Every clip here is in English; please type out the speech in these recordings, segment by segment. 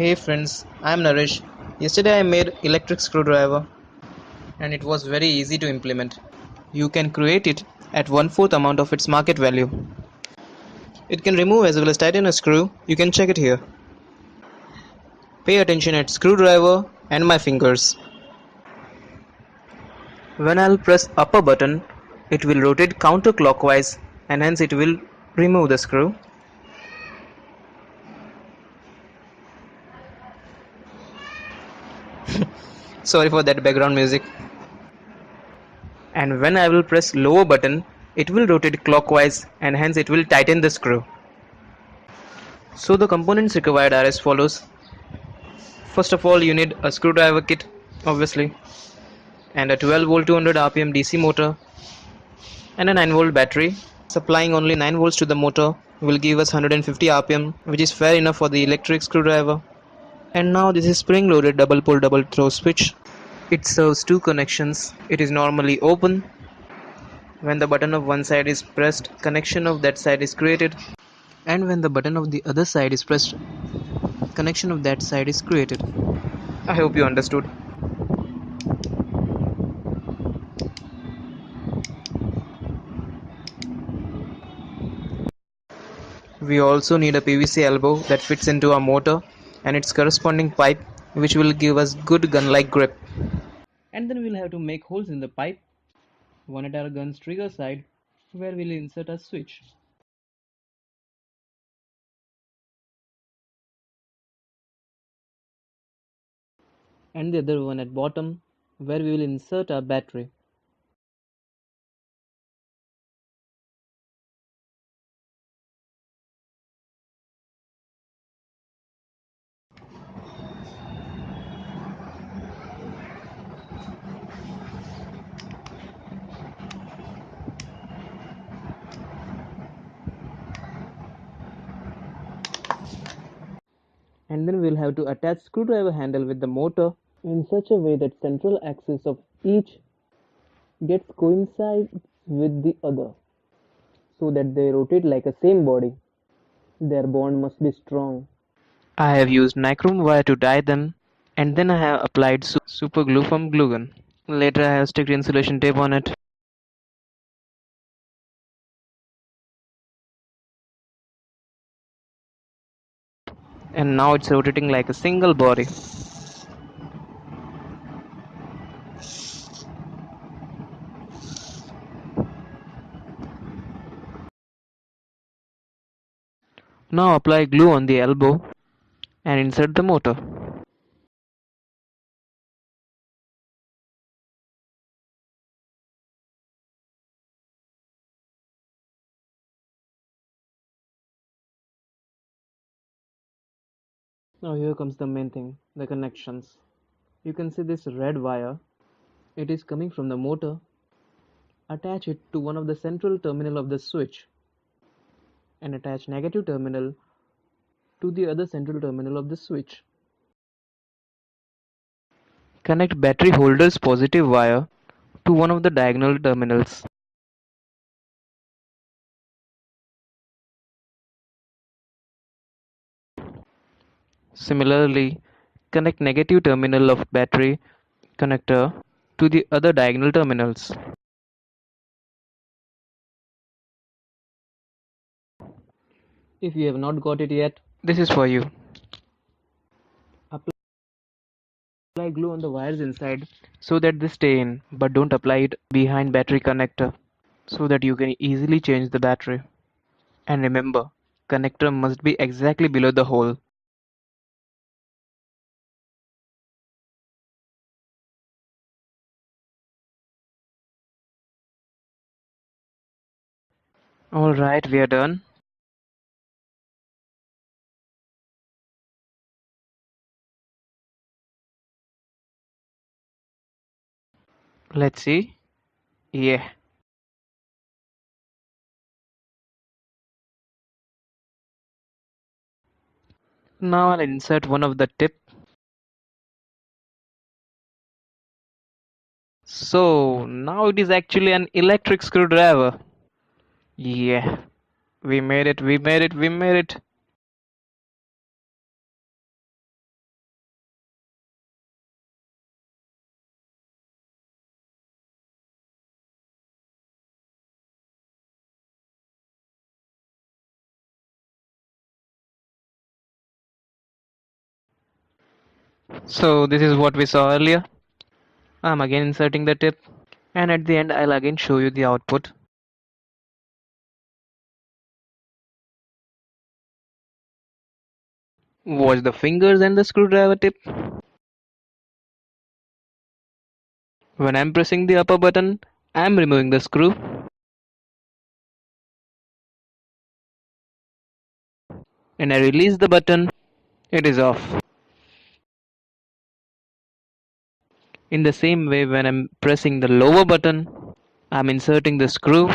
Hey friends, I am Naresh. Yesterday I made electric screwdriver and it was very easy to implement. You can create it at 1/4 amount of its market value. It can remove as well as tighten a screw. You can check it here. Pay attention at screwdriver and my fingers. When I'll press upper button, it will rotate counterclockwise and hence it will remove the screw. Sorry for that background music. And when I will press lower button, it will rotate clockwise and hence it will tighten the screw. So the components required are as follows. First of all, you need a screwdriver kit, obviously, and a 12 volt 200 rpm DC motor and a 9 volt battery. Supplying only 9 volts to the motor will give us 150 rpm, which is fair enough for the electric screwdriver. And now this is spring loaded double pull double throw switch. It serves two connections. It is normally open. When the button of one side is pressed, connection of that side is created, and when the button of the other side is pressed, connection of that side is created. I hope you understood. We also need a PVC elbow that fits into our motor and its corresponding pipe, which will give us good gun-like grip. And then we'll have to make holes in the pipe, one at our gun's trigger side, where we'll insert a switch. And the other one at bottom, where we will insert our battery. And then we'll have to attach screwdriver handle with the motor in such a way that central axis of each gets coincides with the other so that they rotate like a same body. Their bond must be strong. I have used nichrome wire to tie them, and then I have applied super glue from glue gun. Later I have sticked insulation tape on it. And now it's rotating like a single body. Now apply glue on the elbow and insert the motor. Now here comes the main thing, the connections. You can see this red wire. It is coming from the motor. Attach it to one of the central terminal of the switch and attach negative terminal to the other central terminal of the switch. Connect battery holder's positive wire to one of the diagonal terminals. Similarly, connect negative terminal of battery connector to the other diagonal terminals. If you have not got it yet, this is for you. Apply glue on the wires inside so that they stay in, but don't apply it behind battery connector so that you can easily change the battery. And remember, connector must be exactly below the hole. Alright, we are done. Let's see. Yeah. Now I'll insert one of the tip. So now it is actually an electric screwdriver. Yeah. We made it, we made it, we made it. So this is what we saw earlier. I'm again inserting the tip, and at the end I'll again show you the output. Watch the fingers and the screwdriver tip. When I'm pressing the upper button, I'm removing the screw. And I release the button, it is off. In the same way, when I'm pressing the lower button, I'm inserting the screw.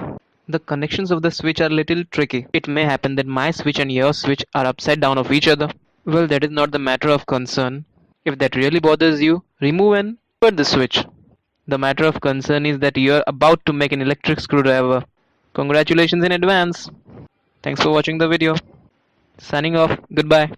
The connections of the switch are little tricky. It may happen that my switch and your switch are upside down of each other. Well, that is not the matter of concern. If that really bothers you, remove and put the switch. The matter of concern is that you're about to make an electric screwdriver. Congratulations in advance. Thanks for watching the video. Signing off. Goodbye.